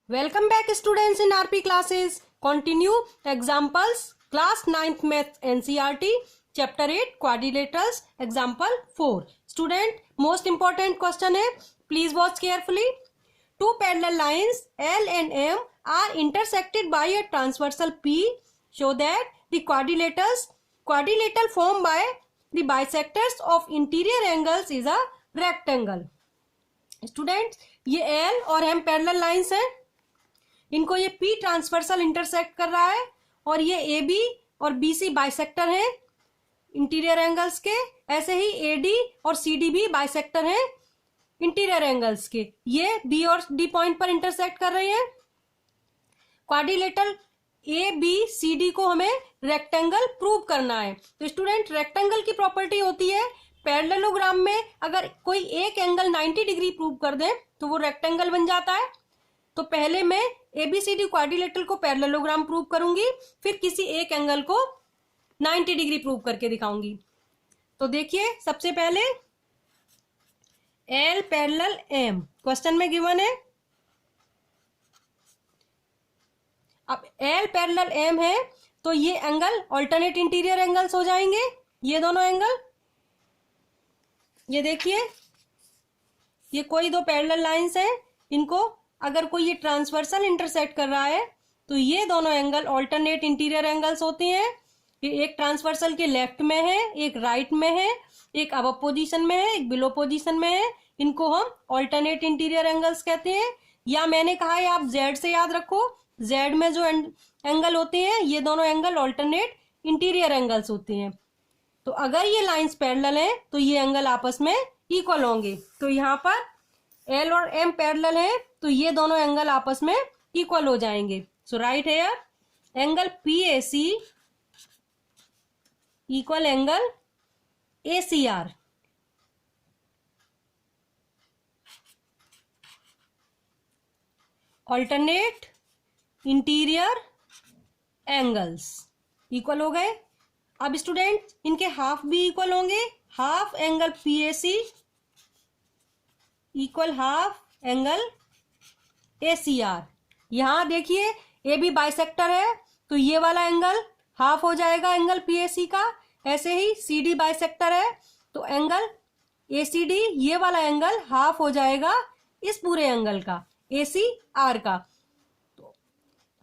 Welcome back students in RP classes. Continue examples class 9th math NCERT chapter 8 quadrilaterals example 4. Student most important question है, please watch carefully. Two parallel lines L and M are intersected by a transversal P. Show that the quadrilateral formed by the bisectors of interior angles is a rectangle. Students ये L और M parallel lines हैं, इनको ये P transversal intersect कर रहा है और ये AB और BC बाइसेक्टर हैं इंटीरियर एंगल्स के। ऐसे ही AD और CD भी बाइसेक्टर हैं इंटीरियर एंगल्स के। ये B और D पॉइंट पर इंटरसेक्ट कर रहे हैं। क्वाड्रिलेटरल ABCD को हमें रेक्टेंगल प्रूव करना है। तो स्टूडेंट रेक्टेंगल की प्रॉपर्टी होती है पैरेललोग्राम में अगर कोई एक एंगल 90 डिग्री प्रूव कर दे तो वो रेक्टेंगल बन जाता है। तो पहले मैं ABCD क्वाड्रिलेटरल को पैरेललोग्राम प्रूव करूंगी, फिर किसी एक एंगल को 90 डिग्री प्रूव करके दिखाऊंगी। तो देखिए सबसे पहले L पैरेलल M क्वेश्चन में गिवन है। अब L पैरेलल M है तो ये एंगल ऑल्टरनेट इंटीरियर एंगल्स हो जाएंगे। ये दोनों एंगल, ये देखिए ये कोई दो पैरेलल लाइंस हैं, इनको अगर कोई ये ट्रांसवर्सल इंटरसेक्ट कर रहा है तो ये दोनों एंगल ऑल्टरनेट इंटीरियर एंगल्स होते हैं। ये एक ट्रांसवर्सल के लेफ्ट में है, एक राइट में है, एक अबव पोजीशन में है, एक बिलो पोजीशन में है। इनको हम ऑल्टरनेट इंटीरियर एंगल्स कहते हैं। या मैंने कहा है आप Z से याद रखो, Z में जो एंगल होते हैं ये दोनों एंगल ऑल्टरनेट इंटीरियर एंगल्स होते हैं। तो अगर ये लाइंस पैरेलल हैं तो ये एंगल आपस में इक्वल होंगे। तो यहाँ पर L और M पैरेलल है तो ये दोनों एंगल आपस में इक्वल हो जाएंगे। So right here angle PAC equal angle ACR। Alternate interior angles equal हो गए। अब स्टूडेंट इनके हाफ भी इक्वल होंगे। Half angle PAC equal half angle ACR। यहां देखिए AB बाइसेक्टर है तो ये वाला एंगल हाफ हो जाएगा एंगल PAC का। ऐसे ही CD बाइसेक्टर है तो एंगल ACD ये वाला एंगल हाफ हो जाएगा इस पूरे एंगल का ACR का। तो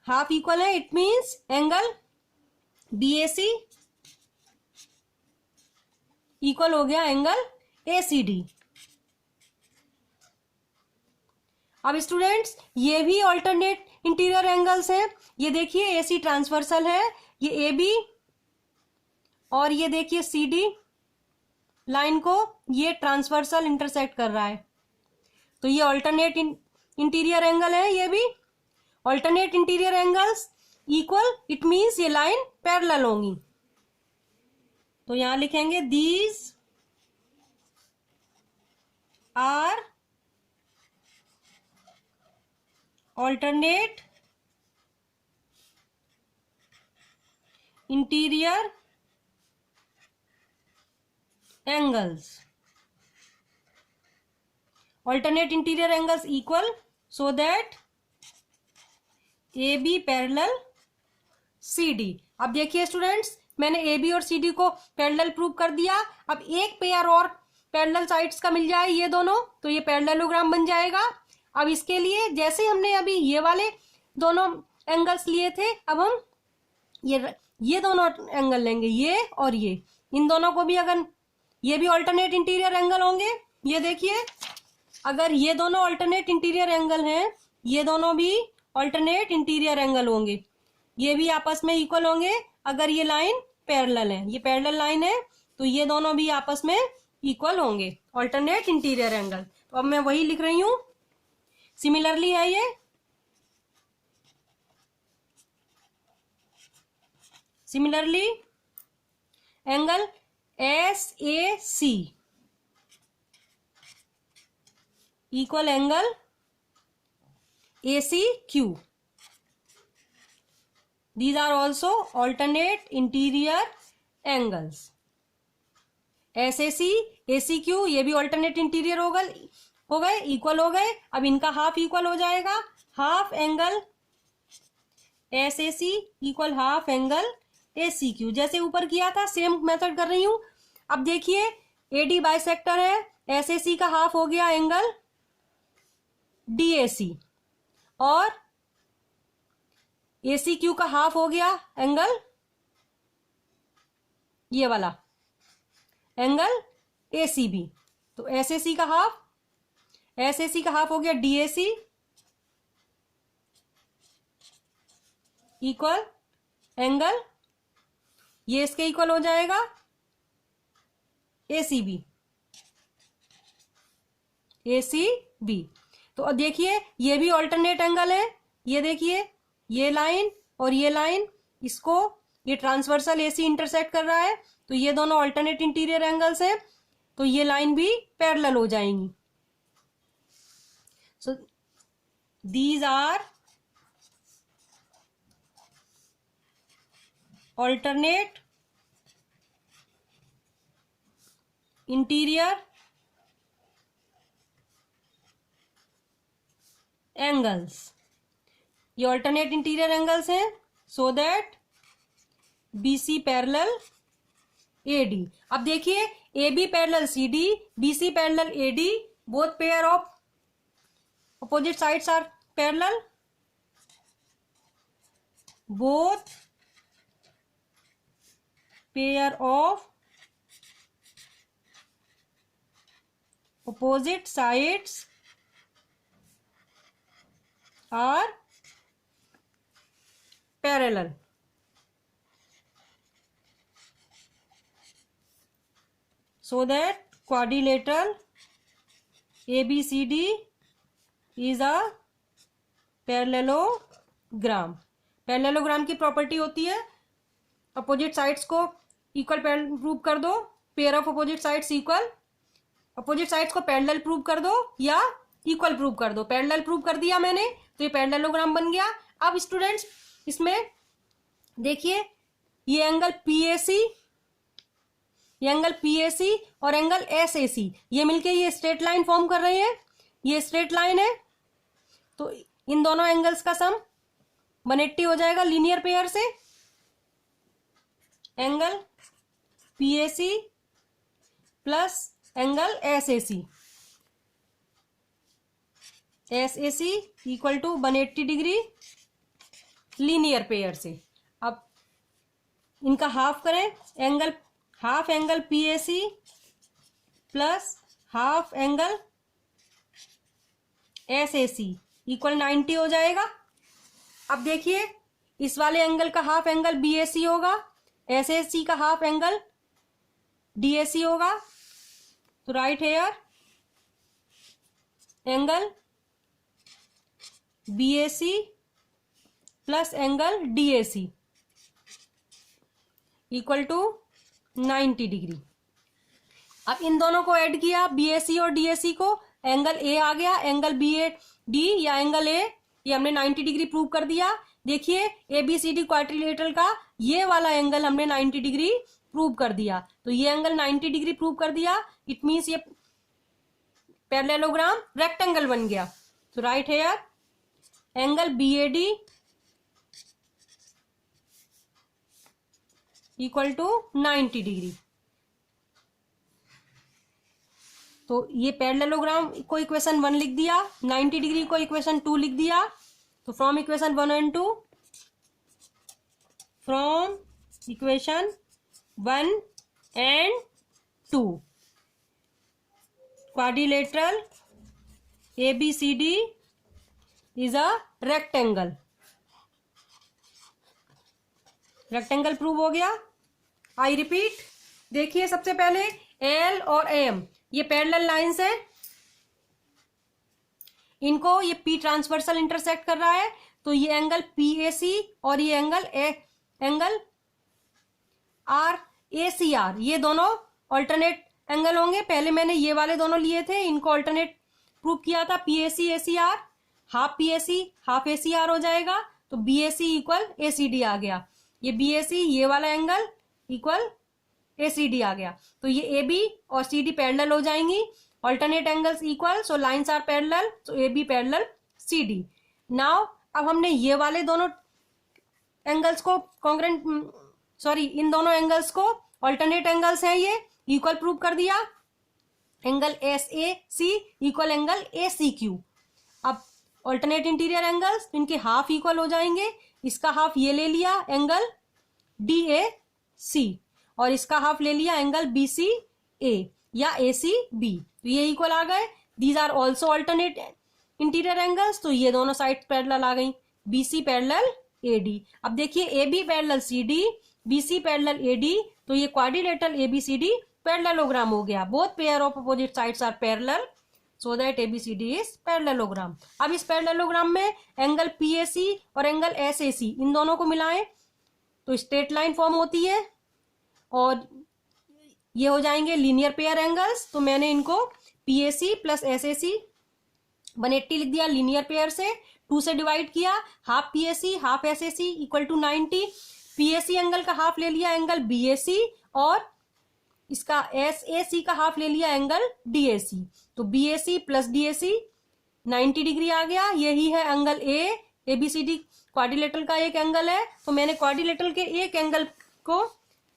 हाफ इक्वल है, it means angle BAC equal हो गया एंगल ACD। अब स्टूडेंट्स ये भी ऑल्टरनेट इंटीरियर एंगल्स हैं। ये देखिए AC ट्रांसवर्सल है, ये AB और ये देखिए CD लाइन को ये ट्रांसवर्सल इंटरसेक्ट कर रहा है तो ये ऑल्टरनेट इंटीरियर एंगल है। ये भी alternate interior angles equal, it means ये लाइन पैरेलल होंगी। तो यहां लिखेंगे these are alternate interior angles. Alternate interior angles equal so that AB parallel CD। अब देखिए स्टूडेंट्स मैंने AB और CD को पैरेलल प्रूव कर दिया। अब एक पेयर और पैरेलल साइड्स का मिल जाए ये दोनों तो ये पैरेललोग्राम बन जाएगा। अब इसके लिए जैसे हमने अभी ये वाले दोनों एंगल्स लिए थे, अब हम ये दोनों एंगल लेंगे, ये और ये। इन दोनों को भी अगर ये भी ऑल्टरनेट इंटीरियर एंगल होंगे। ये देखिए अगर ये दोनों ऑल्टरनेट इंटीरियर एंगल हैं, ये दोनों भी ऑल्टरनेट इंटीरियर एंगल होंगे। ये भी आपस में इक्वल होंगे अगर ये लाइन पैरेलल है। ये पैरेलल लाइन है तो ये दोनों भी आपस में इक्वल होंगे ऑल्टरनेट इंटीरियर एंगल। तो अब मैं वही लिख रही हूं, सिमिलरली है ये। Similarly angle SAC equal angle ACQ। These are also alternate interior angles। SAC ACQ ये भी alternate interior हो गए, इक्वल हो गए। अब इनका हाफ इक्वल हो जाएगा। Half angle S A C equal half angle A C Q, जैसे ऊपर किया था सेम मेथड कर रही हूं। अब देखिए ए डी बाइसेक्टर है, एस ए सी का हाफ हो गया एंगल डी ए सी, और ए सी क्यू का हाफ हो गया एंगल ये वाला एंगल ए सी बी। तो एस ए सी का हाफ हो गया D A C equal angle, ये इसके इक्वल हो जाएगा ए सी बी। तो देखिए ये भी ऑल्टरनेट एंगल है, ये देखिए ये लाइन और ये लाइन, इसको ये ट्रांसवर्सल एसी इंटरसेक्ट कर रहा है, तो ये दोनों ऑल्टरनेट इंटीरियर एंगल्स हैं, तो ये लाइन भी पैरेलल हो जाएंगी। So these are alternate interior angles, ये alternate interior angles हैं, so that BC parallel AD। अब देखिए AB parallel CD, BC parallel AD, both pair of opposite sides are parallel, both pair of opposite sides are parallel, so that quadrilateral ABCD is a parallelogram। Parallelogram की property होती है opposite sides को equal prove कर दो, pair of opposite sides equal, opposite sides को parallel prove कर दो या इक्वल प्रूव कर दो। पैरेलल प्रूव कर दिया मैंने तो ये पैरेललोग्राम बन गया। अब स्टूडेंट्स इसमें देखिए ये एंगल पीएसी, ये एंगल पीएसी और एंगल एसएसी ये मिलके ये स्ट्रेट लाइन फॉर्म कर रहे हैं, ये स्ट्रेट लाइन है, तो इन दोनों एंगल्स का सम 180 हो जाएगा लीनियर पेयर से। Angle PAC plus angle SAC, SAC equal to 180 degree linear pair से। अब इनका हाफ करें, angle half angle PAC plus half angle SAC equal 90 हो जाएगा। अब देखिए इस वाले एंगल का हाफ एंगल बीएसी होगा, एसएसी का हाफ एंगल डीएसी होगा, तो right here angle BAC plus angle DAC equal to 90 degree. अब इन दोनों को ऐड किया बीएसी और डीएसी को, एंगल ए आ गया, एंगल बी ए डी या एंगल ए, ये हमने 90 डिग्री प्रूव कर दिया। देखिए एबीसीडी क्वाड्रिलेटरल का ये वाला एंगल हमने 90 डिग्री प्रूव कर दिया, तो ये एंगल 90 डिग्री प्रूव कर दिया, इट मीन्स ये पैरेललोग्राम रेक्टेंगल बन गया। तो right here angle BAD equal to 90 degree. तो ये पैरेललोग्राम को इक्वेशन 1 लिख दिया, 90 डिग्री को इक्वेशन 2 लिख दिया। तो from equation 1 and 2, from equation 1 and 2 quadrilateral ABCD is a rectangle, rectangle prove हो गया। आई रिपीट, देखिए सबसे पहले एल और एम ये पैरेलल लाइंस है, इनको ये पी ट्रांसवर्सल इंटरसेक्ट कर रहा है, तो ये एंगल पीएसी और ये angle R A C R, ये दोनों ऑल्टरनेट एंगल होंगे। पहले मैंने ये वाले दोनों लिए थे, इनको ऑल्टरनेट प्रूव किया था, PAC AC R, half PAC half AC R हो जाएगा, तो बीएसी इक्वल एसीडी आ गया। ये बीएसी ये वाला एंगल इक्वल एसीडी आ गया, तो ये एबी और सीडी पैरेलल हो जाएंगी, alternate angles equal, so lines are parallel, so AB parallel CD. Now अब हमने ये वाले दोनों एंगल्स को इन दोनों एंगल्स को ऑल्टरनेट एंगल्स हैं, ये इक्वल प्रूव कर दिया। Angle S A C equal angle A C Q. अब ऑल्टरनेट इंटीरियर एंगल्स, इनके हाफ इक्वल हो जाएंगे। इसका हाफ ये ले लिया एंगल डी ए सी, और इसका हाफ ले लिया एंगल बी सी ए या ए सी बी, तो ये इक्वल आ गए। These are also alternate interior angles, तो ये दोनों साइड पैरेलल आ गई। B C parallel A D. अब देखिए A B parallel C D, B C parallel A D, तो ये quadrilateral A B C D parallelogram हो गया। Both pair of opposite sides are parallel, so that ABCD is parallelogram. अब इस parallelogram में angle PAC और angle SAC इन दोनों को मिलाएं तो स्ट्रेट लाइन फॉर्म होती है, और ये हो जाएंगे लीनियर पेयर एंगल्स। तो मैंने इनको PAC प्लस SAC 180 लिख दिया लीनियर पेयर से, 2 से डिवाइड किया, half PAC half SAC equal to 90। PAC angle का हाफ ले लिया एंगल BAC, और इसका SAC का हाफ ले लिया एंगल DAC, तो BAC प्लस DAC 90 डिग्री आ गया। यही है एंगल ABCD क्वाड्रिलेटरल का एक एंगल है, तो मैंने क्वाड्रिलेटरल के एक एंगल को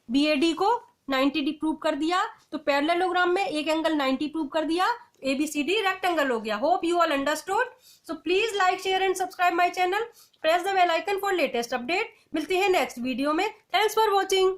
BAD को 90 प्रूव कर दिया। तो पैरेललोग्राम में एक एंगल 90 प्रूव कर दिया, ABCD रेक्टेंगल हो गया। Hope you all understood. So please like share and subscribe my channel, press the bell icon for latest update. मिलती है नेक्स्ट वीडियो में। Thanks for watching.